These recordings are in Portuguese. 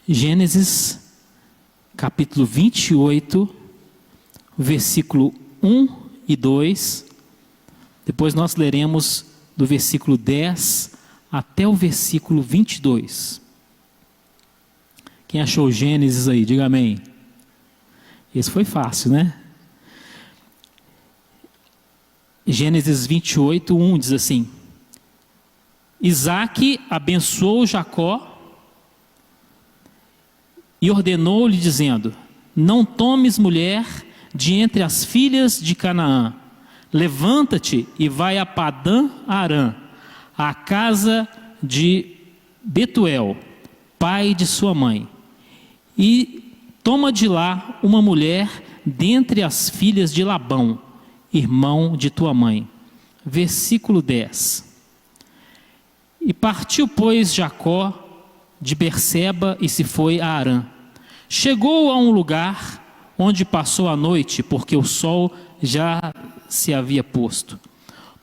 Gênesis, capítulo 28, versículo 1 e 2. Depois nós leremos do versículo 10 até o versículo 22. Quem achou Gênesis aí, diga amém. Esse foi fácil, né? Gênesis 28, 1 diz assim: Isaque abençoou Jacó e ordenou-lhe dizendo: Não tomes mulher de entre as filhas de Canaã. Levanta-te e vai a Padã Arã, à casa de Betuel, pai de sua mãe, e toma de lá uma mulher dentre as filhas de Labão, irmão de tua mãe. Versículo 10. E partiu, pois, Jacó de Berseba e se foi a Arã. Chegou a um lugar onde passou a noite, porque o sol já se havia posto.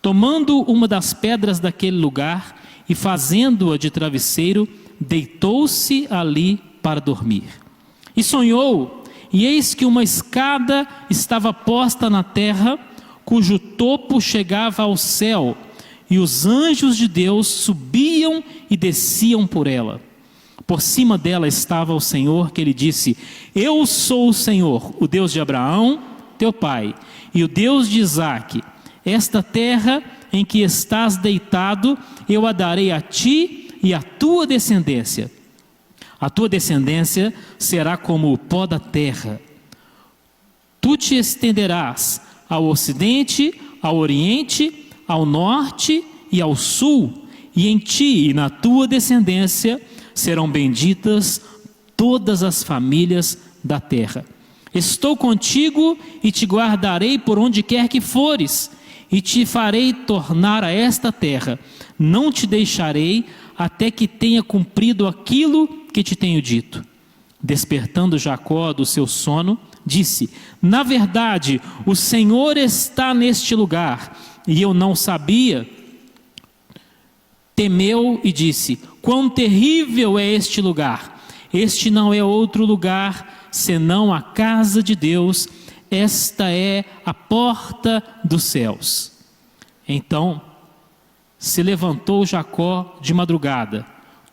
Tomando uma das pedras daquele lugar e fazendo-a de travesseiro, deitou-se ali para dormir. E sonhou, e eis que uma escada estava posta na terra, cujo topo chegava ao céu, e os anjos de Deus subiam e desciam por ela. Por cima dela estava o Senhor, que lhe disse: Eu sou o Senhor, o Deus de Abraão, teu pai, e o Deus de Isaque. Esta terra em que estás deitado, eu a darei a ti e à tua descendência. A tua descendência será como o pó da terra. Tu te estenderás ao ocidente, ao oriente, ao norte e ao sul, e em ti e na tua descendência serão benditas todas as famílias da terra. Estou contigo e te guardarei por onde quer que fores, e te farei tornar a esta terra. Não te deixarei até que tenha cumprido aquilo que te tenho dito. Despertando Jacó do seu sono, disse: Na verdade, o Senhor está neste lugar, e eu não sabia. Temeu e disse: Quão terrível é este lugar! Este não é outro lugar senão a casa de Deus. Esta é a porta dos céus. Então se levantou Jacó de madrugada,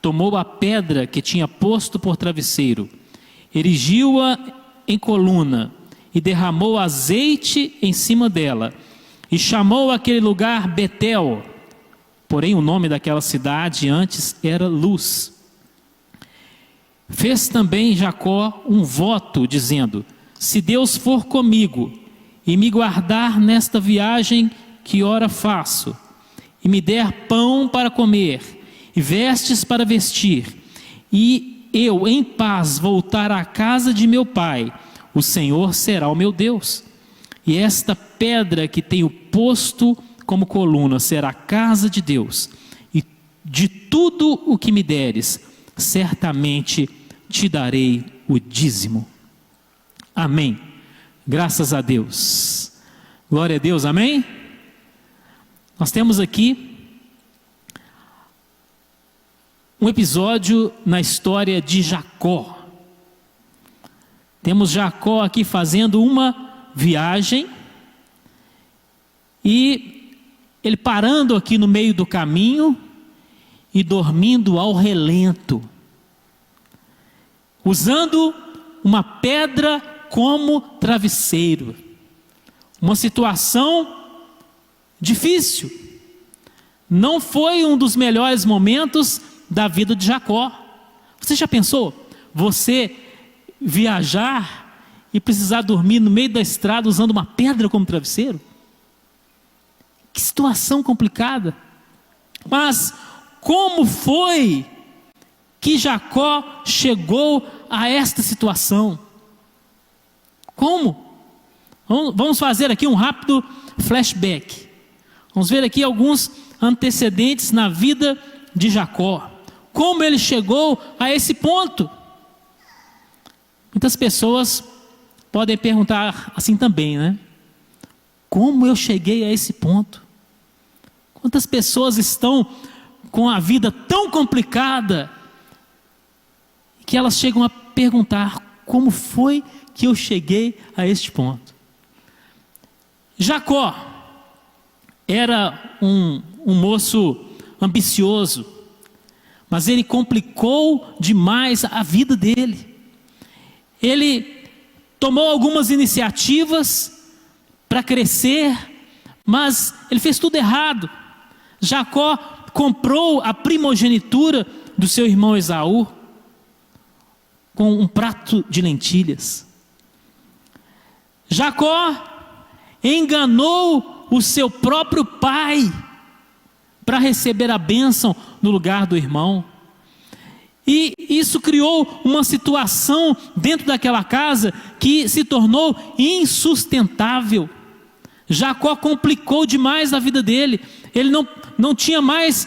tomou a pedra que tinha posto por travesseiro, erigiu-a em coluna e derramou azeite em cima dela, e chamou aquele lugar Betel. Porém o nome daquela cidade antes era Luz. Fez também Jacó um voto, dizendo: Se Deus for comigo e me guardar nesta viagem que ora faço, e me der pão para comer e vestes para vestir, e eu em paz voltar à casa de meu pai, o Senhor será o meu Deus. E esta pedra que tenho posto como coluna será a casa de Deus, e de tudo o que me deres, certamente te darei o dízimo. Amém. Graças a Deus. Glória a Deus, amém? Nós temos aqui um episódio na história de Jacó. Temos Jacó aqui fazendo uma viagem, e ele parando aqui no meio do caminho e dormindo ao relento, usando uma pedra como travesseiro. Uma situação difícil. Não foi um dos melhores momentos da vida de Jacó. Você já pensou? Você viajar e precisar dormir no meio da estrada usando uma pedra como travesseiro? Que situação complicada. Mas como foi que Jacó chegou a esta situação? Como? Vamos fazer aqui um rápido flashback. Vamos ver aqui alguns antecedentes na vida de Jacó. Como ele chegou a esse ponto? Muitas pessoas podem perguntar assim também, né? Como eu cheguei a esse ponto? Quantas pessoas estão com a vida tão complicada que elas chegam a perguntar: como foi que eu cheguei a este ponto? Jacó era um moço ambicioso, mas ele complicou demais a vida dele. Ele tomou algumas iniciativas para crescer, mas ele fez tudo errado. Jacó comprou a primogenitura do seu irmão Esaú com um prato de lentilhas. Jacó enganou o seu próprio pai para receber a bênção no lugar do irmão. E isso criou uma situação dentro daquela casa que se tornou insustentável. Jacó complicou demais a vida dele. Ele não tinha mais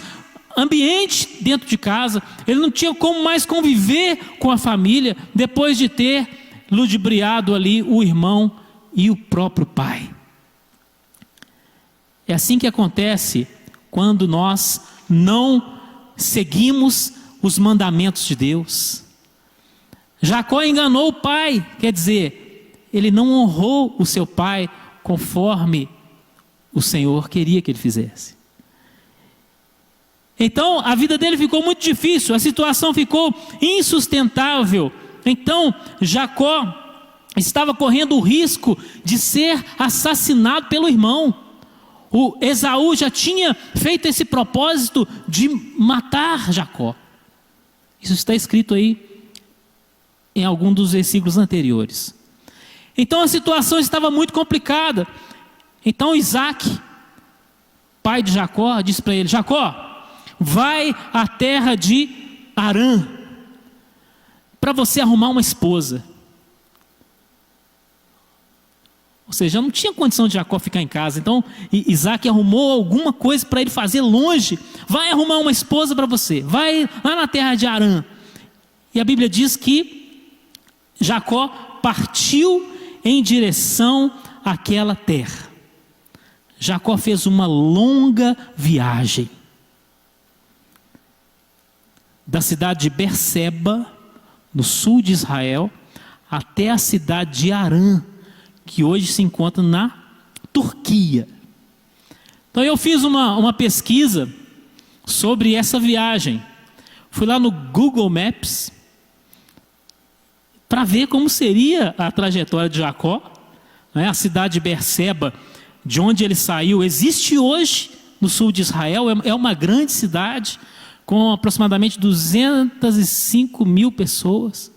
ambiente dentro de casa. Ele não tinha como mais conviver com a família depois de ter ludibriado ali o irmão e o próprio pai. É assim que acontece quando nós não seguimos os mandamentos de Deus. Jacó enganou o pai, quer dizer, ele não honrou o seu pai conforme o Senhor queria que ele fizesse. Então a vida dele ficou muito difícil, a situação ficou insustentável. Então Jacó estava correndo o risco de ser assassinado pelo irmão. O Esaú já tinha feito esse propósito de matar Jacó. Isso está escrito aí em algum dos versículos anteriores. Então a situação estava muito complicada. Então Isaac, pai de Jacó, disse para ele: Jacó, vai à terra de Harã para você arrumar uma esposa. Ou seja, não tinha condição de Jacó ficar em casa. Então Isaac arrumou alguma coisa para ele fazer longe. Vai arrumar uma esposa para você. Vai lá na terra de Harã. E a Bíblia diz que Jacó partiu em direção àquela terra. Jacó fez uma longa viagem da cidade de Berseba, no sul de Israel, até a cidade de Harã, que hoje se encontra na Turquia. Então eu fiz uma pesquisa sobre essa viagem. Fui lá no Google Maps para ver como seria a trajetória de Jacó. A cidade de Berseba, de onde ele saiu, existe hoje no sul de Israel. É uma grande cidade com aproximadamente 205 mil pessoas.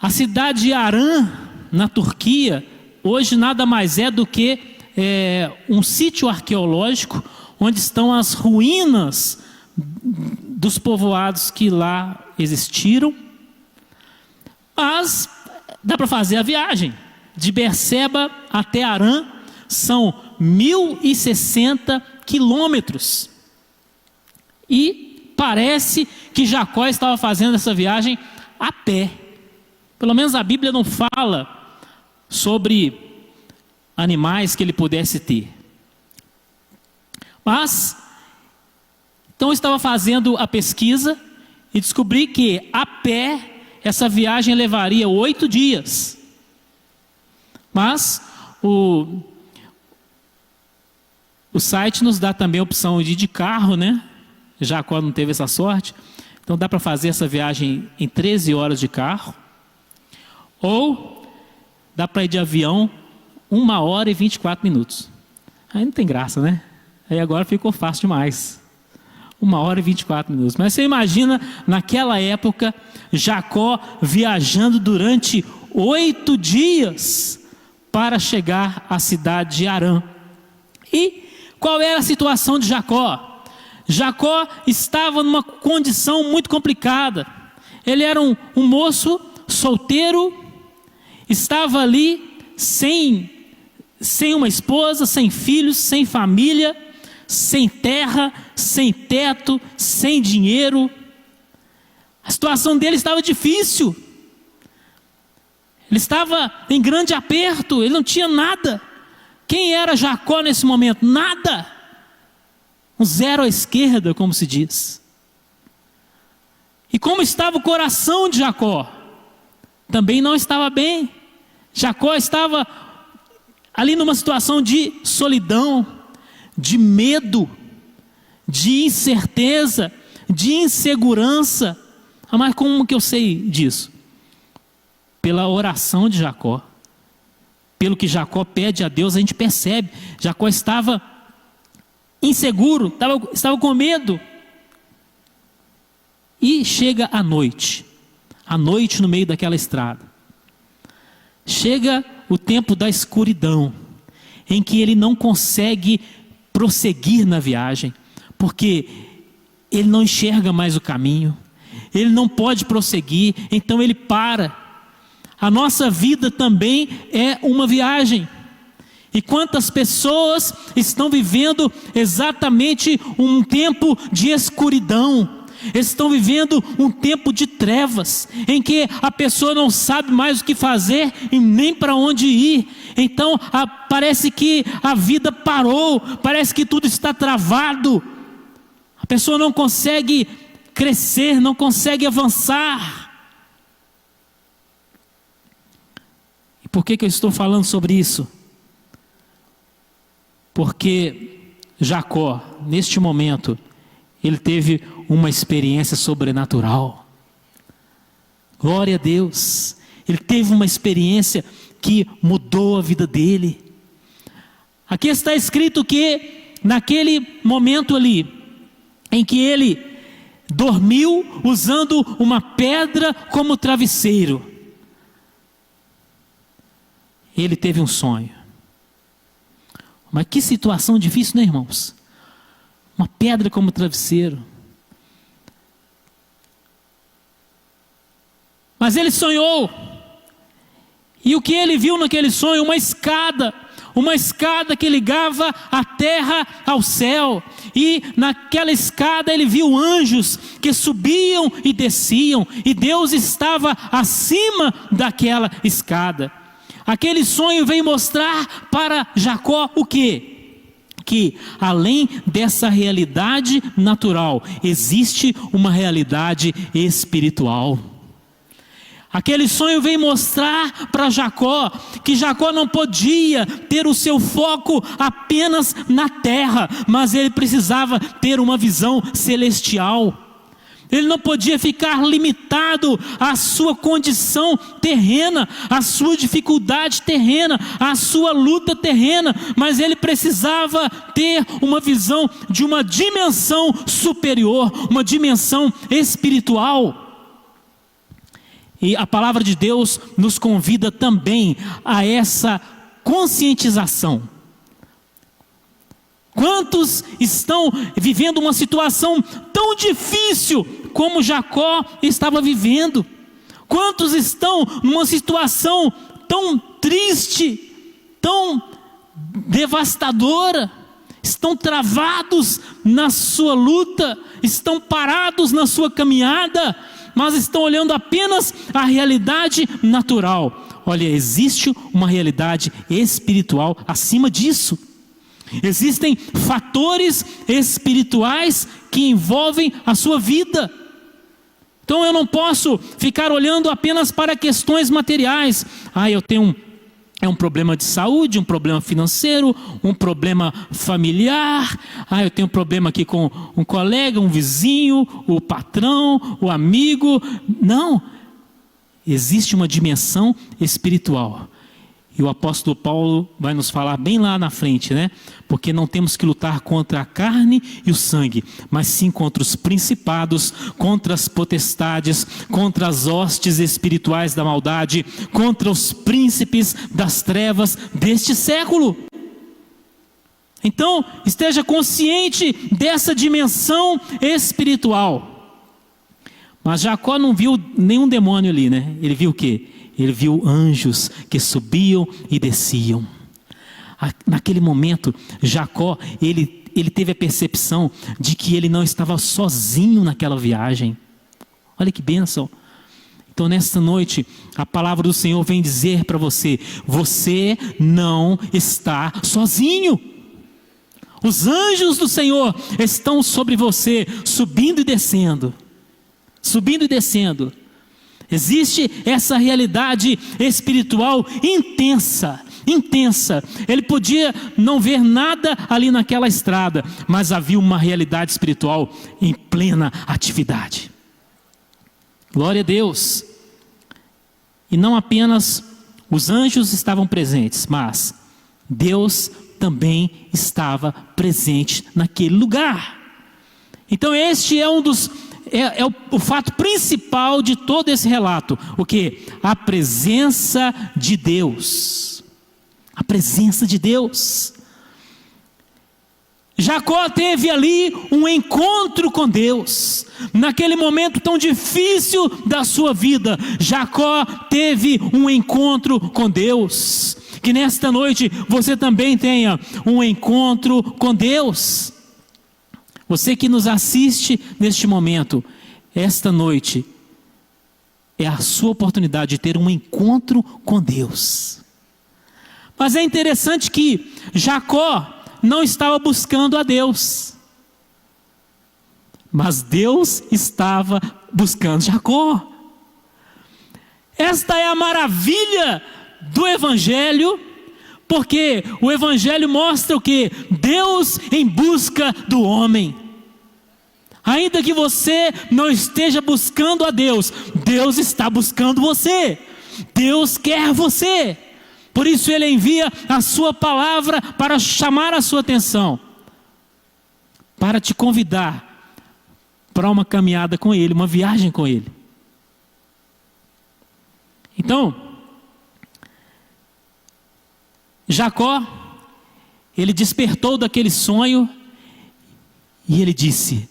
A cidade de Harã, na Turquia, hoje nada mais é do que um sítio arqueológico onde estão as ruínas dos povoados que lá existiram. Mas dá para fazer a viagem de Berseba até Harã, são 1.060 quilômetros. E parece que Jacó estava fazendo essa viagem a pé. Pelo menos a Bíblia não fala sobre animais que ele pudesse ter. Mas, então eu estava fazendo a pesquisa e descobri que a pé essa viagem levaria 8 dias. Mas o site nos dá também a opção de ir de carro, né? Jacó não teve essa sorte. Então dá para fazer essa viagem em 13 horas de carro. Ou dá para ir de avião 1 hora e 24 minutos. Aí não tem graça, né? Aí agora ficou fácil demais. 1 hora e 24 minutos. Mas você imagina, naquela época, Jacó viajando durante 8 dias para chegar à cidade de Harã. E qual era a situação de Jacó? Jacó estava numa condição muito complicada. Ele era um moço solteiro, estava ali sem uma esposa, sem filhos, sem família, sem terra, sem teto, sem dinheiro. A situação dele estava difícil. Ele estava em grande aperto, ele não tinha nada. Quem era Jacó nesse momento? Nada. Um zero à esquerda, como se diz. E como estava o coração de Jacó? Também não estava bem. Jacó estava ali numa situação de solidão, de medo, de incerteza, de insegurança. Mas como que eu sei disso? Pela oração de Jacó. Pelo que Jacó pede a Deus, a gente percebe. Jacó estava inseguro, estava com medo. E chega a noite no meio daquela estrada. Chega o tempo da escuridão, em que ele não consegue prosseguir na viagem, porque ele não enxerga mais o caminho, ele não pode prosseguir, então ele para. A nossa vida também é uma viagem. E quantas pessoas estão vivendo exatamente um tempo de escuridão, estão vivendo um tempo de trevas, em que a pessoa não sabe mais o que fazer e nem para onde ir. Então parece que a vida parou, parece que tudo está travado, a pessoa não consegue crescer, não consegue avançar. E por que eu estou falando sobre isso? Porque Jacó, neste momento, ele teve uma experiência sobrenatural. Glória a Deus. Ele teve uma experiência que mudou a vida dele. Aqui está escrito que naquele momento ali, em que ele dormiu usando uma pedra como travesseiro, ele teve um sonho. Mas que situação difícil, né, irmãos? Uma pedra como travesseiro. Mas ele sonhou. E o que ele viu naquele sonho? Uma escada que ligava a terra ao céu. E naquela escada ele viu anjos que subiam e desciam. E Deus estava acima daquela escada. Aquele sonho veio mostrar para Jacó o quê? Que além dessa realidade natural, existe uma realidade espiritual. Aquele sonho veio mostrar para Jacó que Jacó não podia ter o seu foco apenas na terra, mas ele precisava ter uma visão celestial. Ele não podia ficar limitado à sua condição terrena, à sua dificuldade terrena, à sua luta terrena, mas ele precisava ter uma visão de uma dimensão superior, uma dimensão espiritual. E a palavra de Deus nos convida também a essa conscientização. Quantos estão vivendo uma situação tão difícil como Jacó estava vivendo? Quantos estão numa situação tão triste, tão devastadora? Estão travados na sua luta, estão parados na sua caminhada, mas estão olhando apenas a realidade natural. Olha, existe uma realidade espiritual acima disso. Existem fatores espirituais que envolvem a sua vida. Então eu não posso ficar olhando apenas para questões materiais. Eu tenho um problema de saúde, um problema financeiro, um problema familiar. Eu tenho um problema aqui com um colega, um vizinho, o patrão, o amigo. Não, existe uma dimensão espiritual. E o apóstolo Paulo vai nos falar bem lá na frente, né? Porque não temos que lutar contra a carne e o sangue, mas sim contra os principados, contra as potestades, contra as hostes espirituais da maldade, contra os príncipes das trevas deste século. Então, esteja consciente dessa dimensão espiritual. Mas Jacó não viu nenhum demônio ali, né? Ele viu o quê? Ele viu anjos que subiam e desciam. Naquele momento, Jacó, ele teve a percepção de que ele não estava sozinho naquela viagem. Olha que bênção. Então nesta noite, a palavra do Senhor vem dizer para você: você não está sozinho. Os anjos do Senhor estão sobre você, subindo e descendo. subindo e descendo. Existe essa realidade espiritual intensa. Ele podia não ver nada ali naquela estrada, mas havia uma realidade espiritual em plena atividade. Glória a Deus. E não apenas os anjos estavam presentes, mas Deus também estava presente naquele lugar. Então este é o fato principal de todo esse relato. O que? A presença de Deus. A presença de Deus. Jacó teve ali um encontro com Deus. Naquele momento tão difícil da sua vida, Jacó teve um encontro com Deus. Que nesta noite você também tenha um encontro com Deus. Você que nos assiste neste momento, esta noite é a sua oportunidade de ter um encontro com Deus. Mas é interessante que Jacó não estava buscando a Deus, mas Deus estava buscando Jacó. Esta é a maravilha do Evangelho, porque o Evangelho mostra o que? Deus em busca do homem. Ainda que você não esteja buscando a Deus, Deus está buscando você. Deus quer você. Por isso Ele envia a sua palavra para chamar a sua atenção, para te convidar para uma caminhada com Ele, uma viagem com Ele. Então, Jacó, ele despertou daquele sonho e ele disse: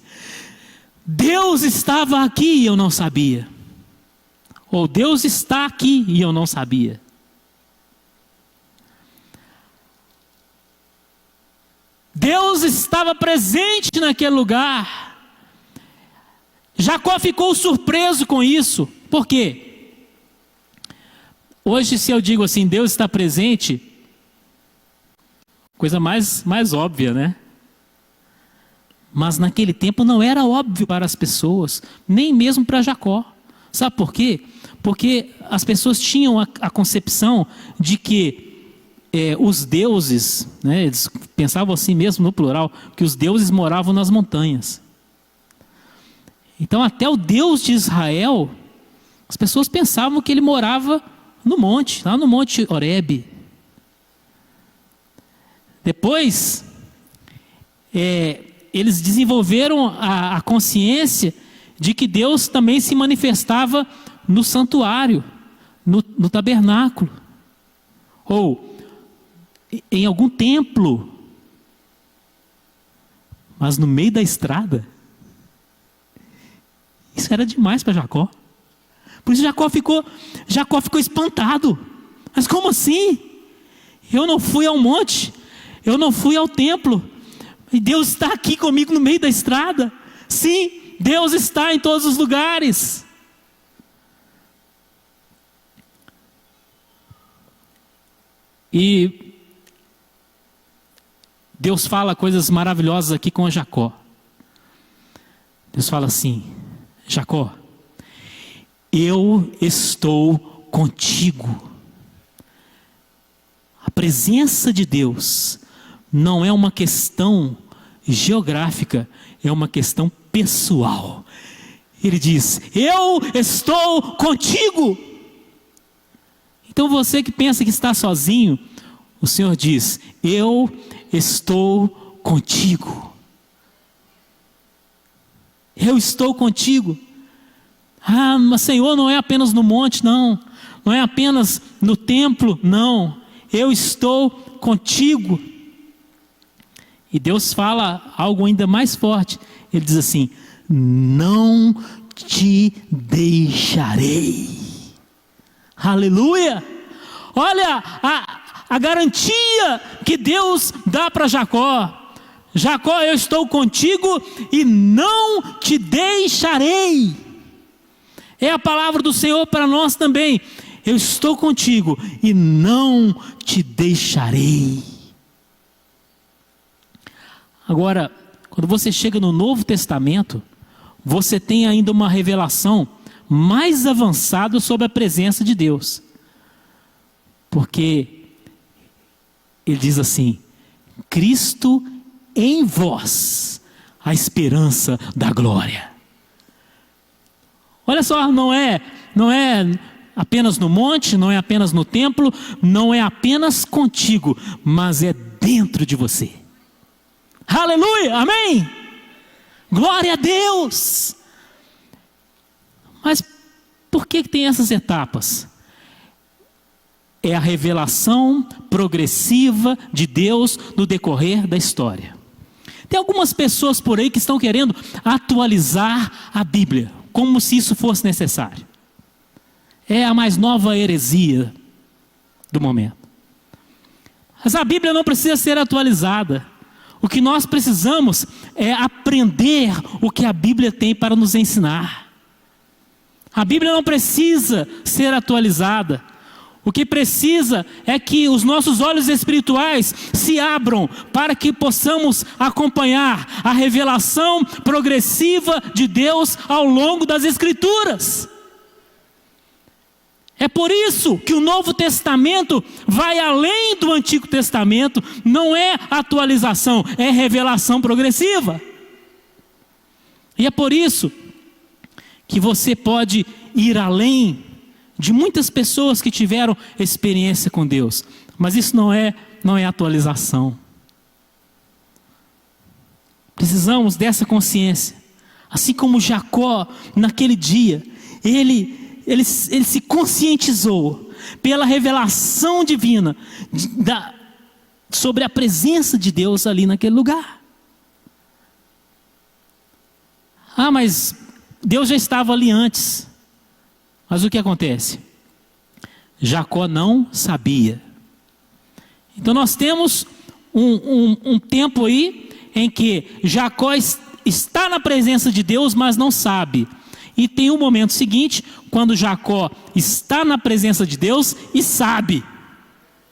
Deus estava aqui e eu não sabia. Ou Deus está aqui e eu não sabia. Deus estava presente naquele lugar. Jacó ficou surpreso com isso. Por quê? Hoje, se eu digo assim, Deus está presente, coisa mais óbvia, né? Mas naquele tempo não era óbvio para as pessoas, nem mesmo para Jacó. Sabe por quê? Porque as pessoas tinham a concepção de que os deuses, né, eles pensavam assim mesmo no plural, que os deuses moravam nas montanhas. Então até o Deus de Israel, as pessoas pensavam que ele morava no monte, lá no Monte Horebe. Depois, eles desenvolveram a consciência de que Deus também se manifestava no santuário, no tabernáculo, ou em algum templo, mas no meio da estrada. Isso era demais para Jacó. Por isso Jacó ficou espantado. Mas como assim? Eu não fui ao monte, eu não fui ao templo, e Deus está aqui comigo no meio da estrada. Sim, Deus está em todos os lugares. E Deus fala coisas maravilhosas aqui com Jacó. Deus fala assim: Jacó, eu estou contigo. A presença de Deus não é uma questão geográfica, é uma questão pessoal. Ele diz: eu estou contigo. Então você que pensa que está sozinho, o Senhor diz: eu estou contigo. Eu estou contigo. Ah, mas Senhor, não é apenas no monte, não. Não é apenas no templo, não. Eu estou contigo. E Deus fala algo ainda mais forte. Ele diz assim: não te deixarei. Aleluia! Olha a garantia que Deus dá para Jacó. Jacó, eu estou contigo e não te deixarei. É a palavra do Senhor para nós também. Eu estou contigo e não te deixarei. Agora, quando você chega no Novo Testamento, você tem ainda uma revelação mais avançada sobre a presença de Deus. Porque ele diz assim: Cristo em vós, a esperança da glória. Olha só, não é apenas no monte, não é apenas no templo, não é apenas contigo, mas é dentro de você. Aleluia, amém? Glória a Deus! Mas por que tem essas etapas? É a revelação progressiva de Deus no decorrer da história. Tem algumas pessoas por aí que estão querendo atualizar a Bíblia, como se isso fosse necessário. É a mais nova heresia do momento. Mas a Bíblia não precisa ser atualizada. O que nós precisamos é aprender o que a Bíblia tem para nos ensinar. A Bíblia não precisa ser atualizada. O que precisa é que os nossos olhos espirituais se abram para que possamos acompanhar a revelação progressiva de Deus ao longo das Escrituras. É por isso que o Novo Testamento vai além do Antigo Testamento, não é atualização, é revelação progressiva. E é por isso que você pode ir além de muitas pessoas que tiveram experiência com Deus, mas isso não é atualização. Precisamos dessa consciência, assim como Jacó naquele dia, ele se conscientizou pela revelação divina sobre a presença de Deus ali naquele lugar. Mas Deus já estava ali antes. Mas o que acontece? Jacó não sabia. Então nós temos um tempo aí em que Jacó está na presença de Deus, mas não sabe. E tem um momento seguinte, quando Jacó está na presença de Deus e sabe.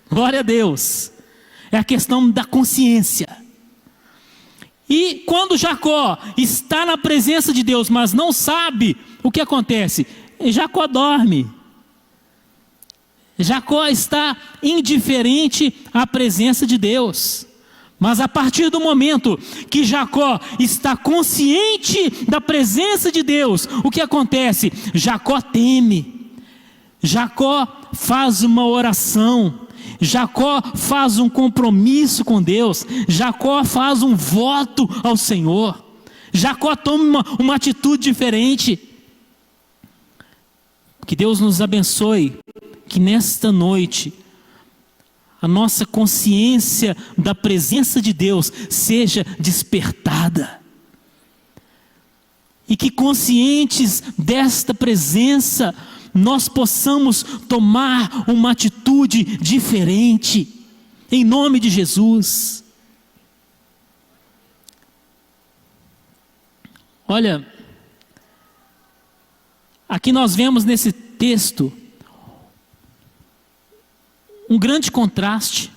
Glória a Deus. É a questão da consciência. E quando Jacó está na presença de Deus, mas não sabe, o que acontece? Jacó dorme. Jacó está indiferente à presença de Deus. Mas a partir do momento que Jacó está consciente da presença de Deus, o que acontece? Jacó teme, Jacó faz uma oração, Jacó faz um compromisso com Deus, Jacó faz um voto ao Senhor, Jacó toma uma atitude diferente. Que Deus nos abençoe, que nesta noite a nossa consciência da presença de Deus seja despertada. E que conscientes desta presença, nós possamos tomar uma atitude diferente, em nome de Jesus. Olha, aqui nós vemos nesse texto um grande contraste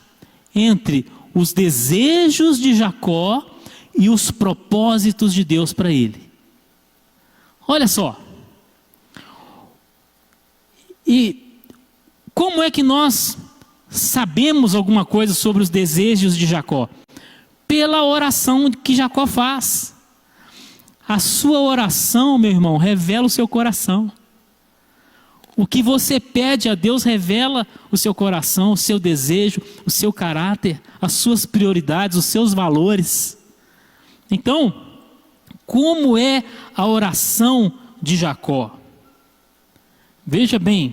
entre os desejos de Jacó e os propósitos de Deus para ele. Olha só. E como é que nós sabemos alguma coisa sobre os desejos de Jacó? Pela oração que Jacó faz. A sua oração, meu irmão, revela o seu coração. O que você pede a Deus revela o seu coração, o seu desejo, o seu caráter, as suas prioridades, os seus valores. Então, como é a oração de Jacó? Veja bem,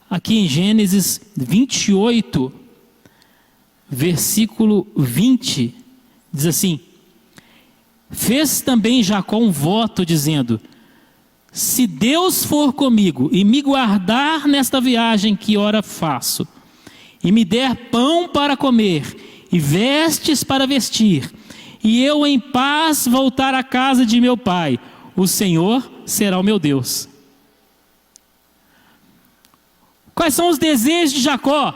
aqui em Gênesis 28, versículo 20, diz assim: fez também Jacó um voto dizendo: se Deus for comigo e me guardar nesta viagem que ora faço, e me der pão para comer e vestes para vestir, e eu em paz voltar à casa de meu pai, o Senhor será o meu Deus. Quais são os desejos de Jacó?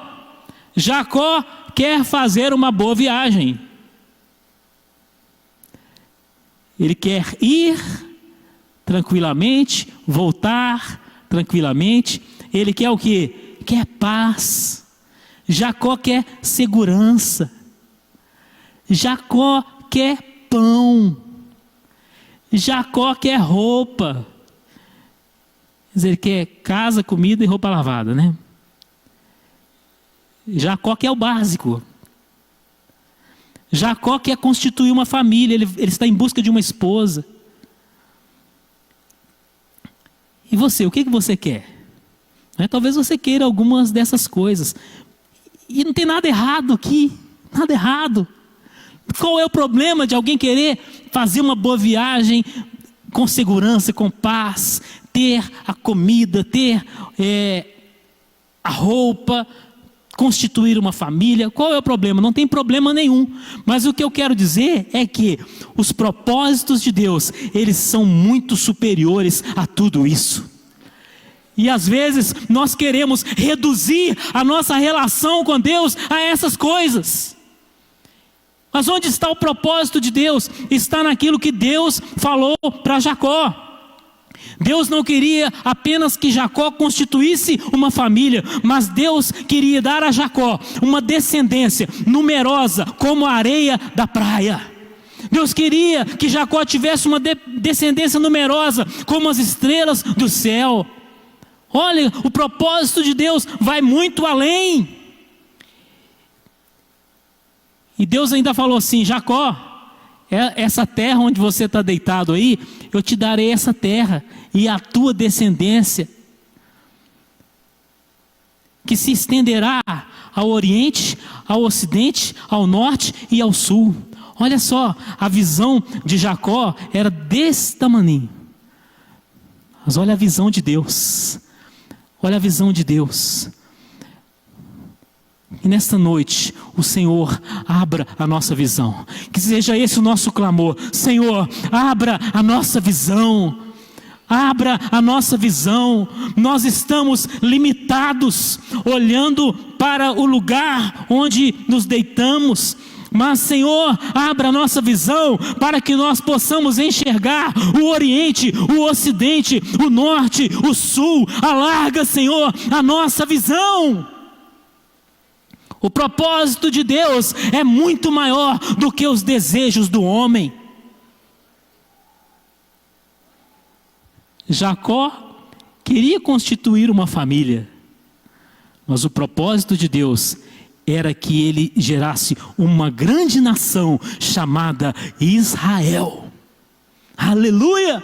Jacó quer fazer uma boa viagem. Ele quer ir tranquilamente, voltar tranquilamente. Ele quer o quê? Quer paz. Jacó quer segurança. Jacó quer pão. Jacó quer roupa. Quer dizer, ele quer casa, comida e roupa lavada, né? Jacó quer o básico. Jacó quer constituir uma família, ele está em busca de uma esposa. E você, o que você quer? Talvez você queira algumas dessas coisas. E não tem nada errado aqui, nada errado. Qual é o problema de alguém querer fazer uma boa viagem com segurança, com paz, ter a comida, ter a roupa, constituir uma família? Qual é o problema? Não tem problema nenhum. Mas o que eu quero dizer é que os propósitos de Deus, eles são muito superiores a tudo isso. E às vezes nós queremos reduzir a nossa relação com Deus a essas coisas. Mas onde está o propósito de Deus? Está naquilo que Deus falou para Jacó. Deus não queria apenas que Jacó constituísse uma família, mas Deus queria dar a Jacó uma descendência numerosa como a areia da praia. Deus queria que Jacó tivesse uma descendência numerosa como as estrelas do céu. Olha, o propósito de Deus vai muito além. E Deus ainda falou assim: Jacó, essa terra onde você está deitado aí, eu te darei essa terra e a tua descendência, que se estenderá ao oriente, ao ocidente, ao norte e ao sul. Olha só, a visão de Jacó era desse tamaninho. Mas olha a visão de Deus. Olha a visão de Deus. E nesta noite, o Senhor abra a nossa visão. Que seja esse o nosso clamor. Senhor, abra a nossa visão. Abra a nossa visão. Nós estamos limitados, olhando para o lugar onde nos deitamos. Mas, Senhor, abra a nossa visão para que nós possamos enxergar o Oriente, o Ocidente, o Norte, o Sul. Alarga, Senhor, a nossa visão. O propósito de Deus é muito maior do que os desejos do homem. Jacó queria constituir uma família, mas o propósito de Deus era que ele gerasse uma grande nação chamada Israel. Aleluia!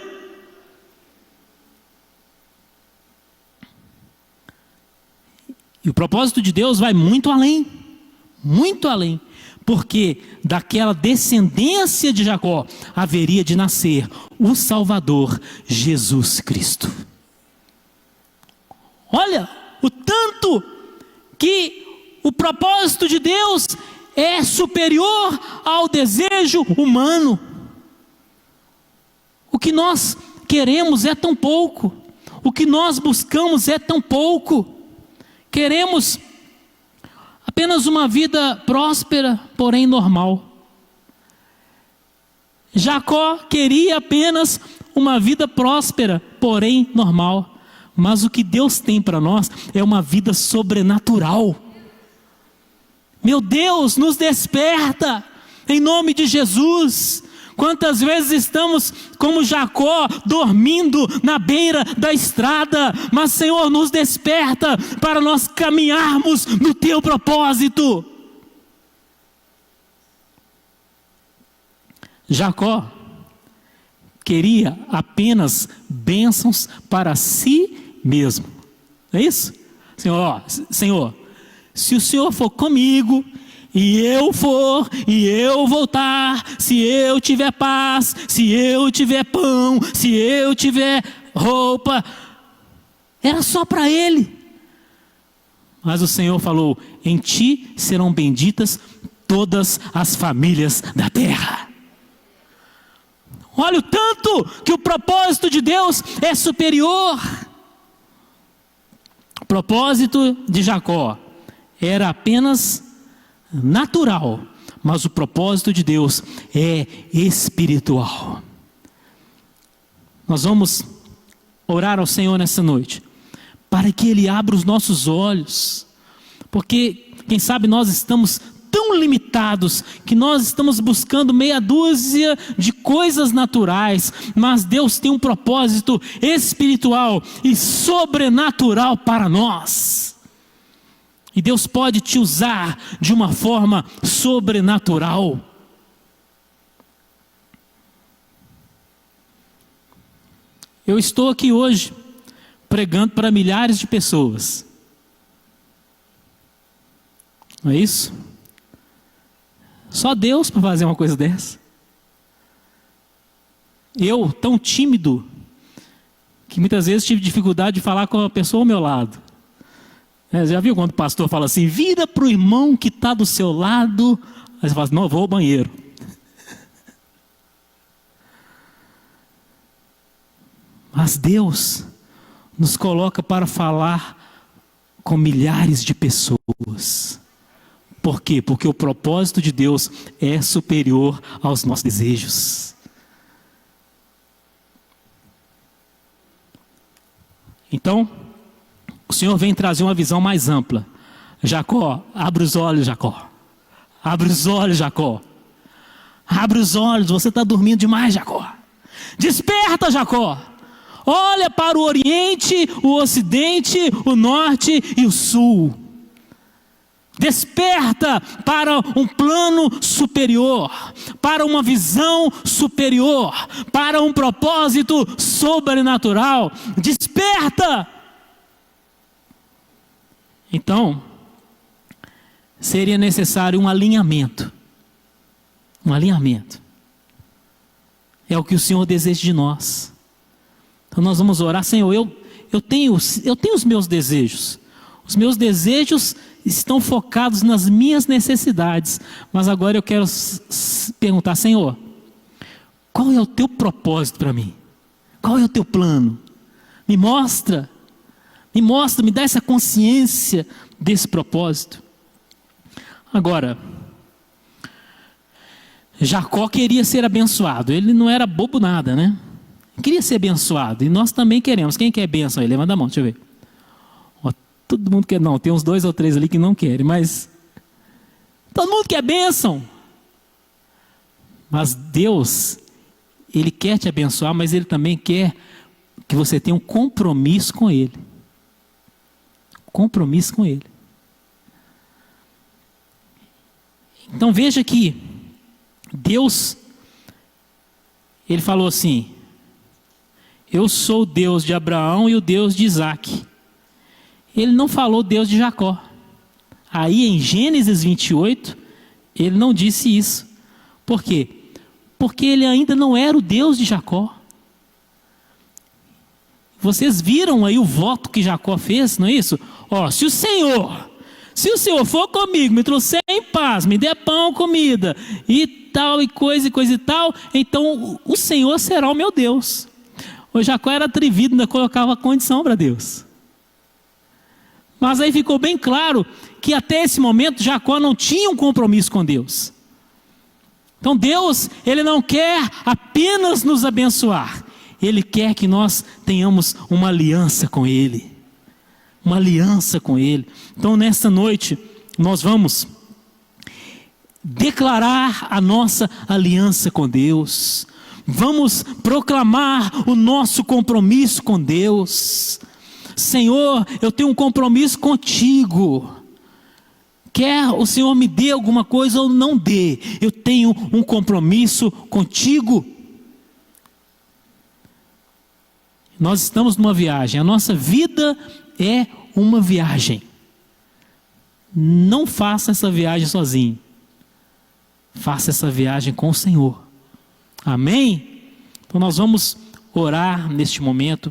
E o propósito de Deus vai muito além, porque daquela descendência de Jacó haveria de nascer o Salvador, Jesus Cristo. Olha, o tanto que o propósito de Deus é superior ao desejo humano. O que nós queremos é tão pouco, o que nós buscamos é tão pouco. Queremos apenas uma vida próspera, porém normal. Jacó queria apenas uma vida próspera, porém normal. Mas o que Deus tem para nós é uma vida sobrenatural. Meu Deus, nos desperta, em nome de Jesus. Quantas vezes estamos como Jacó, dormindo na beira da estrada, mas Senhor, nos desperta para nós caminharmos no teu propósito. Jacó queria apenas bênçãos para si mesmo. É isso? Senhor, se o Senhor for comigo, e eu for, e eu voltar, se eu tiver paz, se eu tiver pão, se eu tiver roupa, era só para ele. Mas o Senhor falou: em ti serão benditas todas as famílias da terra. Olha o tanto que o propósito de Deus é superior. O propósito de Jacó era apenas natural, mas o propósito de Deus é espiritual. Nós vamos orar ao Senhor nessa noite, para que Ele abra os nossos olhos, porque quem sabe nós estamos tão limitados, que nós estamos buscando meia dúzia de coisas naturais, mas Deus tem um propósito espiritual e sobrenatural para nós, e Deus pode te usar de uma forma sobrenatural. Eu estou aqui hoje pregando para milhares de pessoas, não é isso? Só Deus para fazer uma coisa dessa. Eu, tão tímido, que muitas vezes tive dificuldade de falar com a pessoa ao meu lado. Já viu quando o pastor fala assim, vira para o irmão que está do seu lado, aí você fala assim, não, eu vou ao banheiro. Mas Deus nos coloca para falar com milhares de pessoas. Por quê? Porque o propósito de Deus é superior aos nossos desejos. Então, o Senhor vem trazer uma visão mais ampla. Jacó, abre os olhos, Jacó. Abre os olhos, Jacó. Abre os olhos, você está dormindo demais, Jacó. Desperta, Jacó. Olha para o Oriente, o Ocidente, o Norte e o Sul. Desperta para um plano superior, para uma visão superior, para um propósito sobrenatural. Desperta! Então, seria necessário um alinhamento. Um alinhamento. É o que o Senhor deseja de nós. Então nós vamos orar, Senhor, eu tenho os meus desejos. Os meus desejos estão focados nas minhas necessidades. Mas agora eu quero perguntar, Senhor, qual é o teu propósito para mim? Qual é o teu plano? Me mostra, me dá essa consciência desse propósito. Agora, Jacó queria ser abençoado. Ele não era bobo nada, né? Queria ser abençoado. E nós também queremos. Quem quer bênção aí? Levanta a mão, deixa eu ver. Ó, todo mundo quer, não, tem uns 2 ou 3 ali que não querem, mas todo mundo quer bênção. Mas Deus, Ele quer te abençoar, mas Ele também quer que você tenha um compromisso com Ele. Compromisso com Ele. Então veja que Deus, Ele falou assim, eu sou o Deus de Abraão e o Deus de Isaac. Ele não falou Deus de Jacó. Aí em Gênesis 28, ele não disse isso. Por quê? Porque ele ainda não era o Deus de Jacó. Vocês viram aí o voto que Jacó fez, não é isso? Ó, se o Senhor for comigo, me trouxer em paz, me der pão, comida, e tal, e coisa e tal, então o Senhor será o meu Deus. O Jacó era atrevido, ainda colocava condição para Deus. Mas aí ficou bem claro que até esse momento Jacó não tinha um compromisso com Deus. Então Deus, Ele não quer apenas nos abençoar. Ele quer que nós tenhamos uma aliança com Ele. Uma aliança com Ele. Então nesta noite nós vamos declarar a nossa aliança com Deus. Vamos proclamar o nosso compromisso com Deus. Senhor, eu tenho um compromisso contigo. Quer o Senhor me dê alguma coisa ou não dê, eu tenho um compromisso contigo. Nós estamos numa viagem, a nossa vida é uma viagem. Não faça essa viagem sozinho. Faça essa viagem com o Senhor. Amém? Então nós vamos orar neste momento.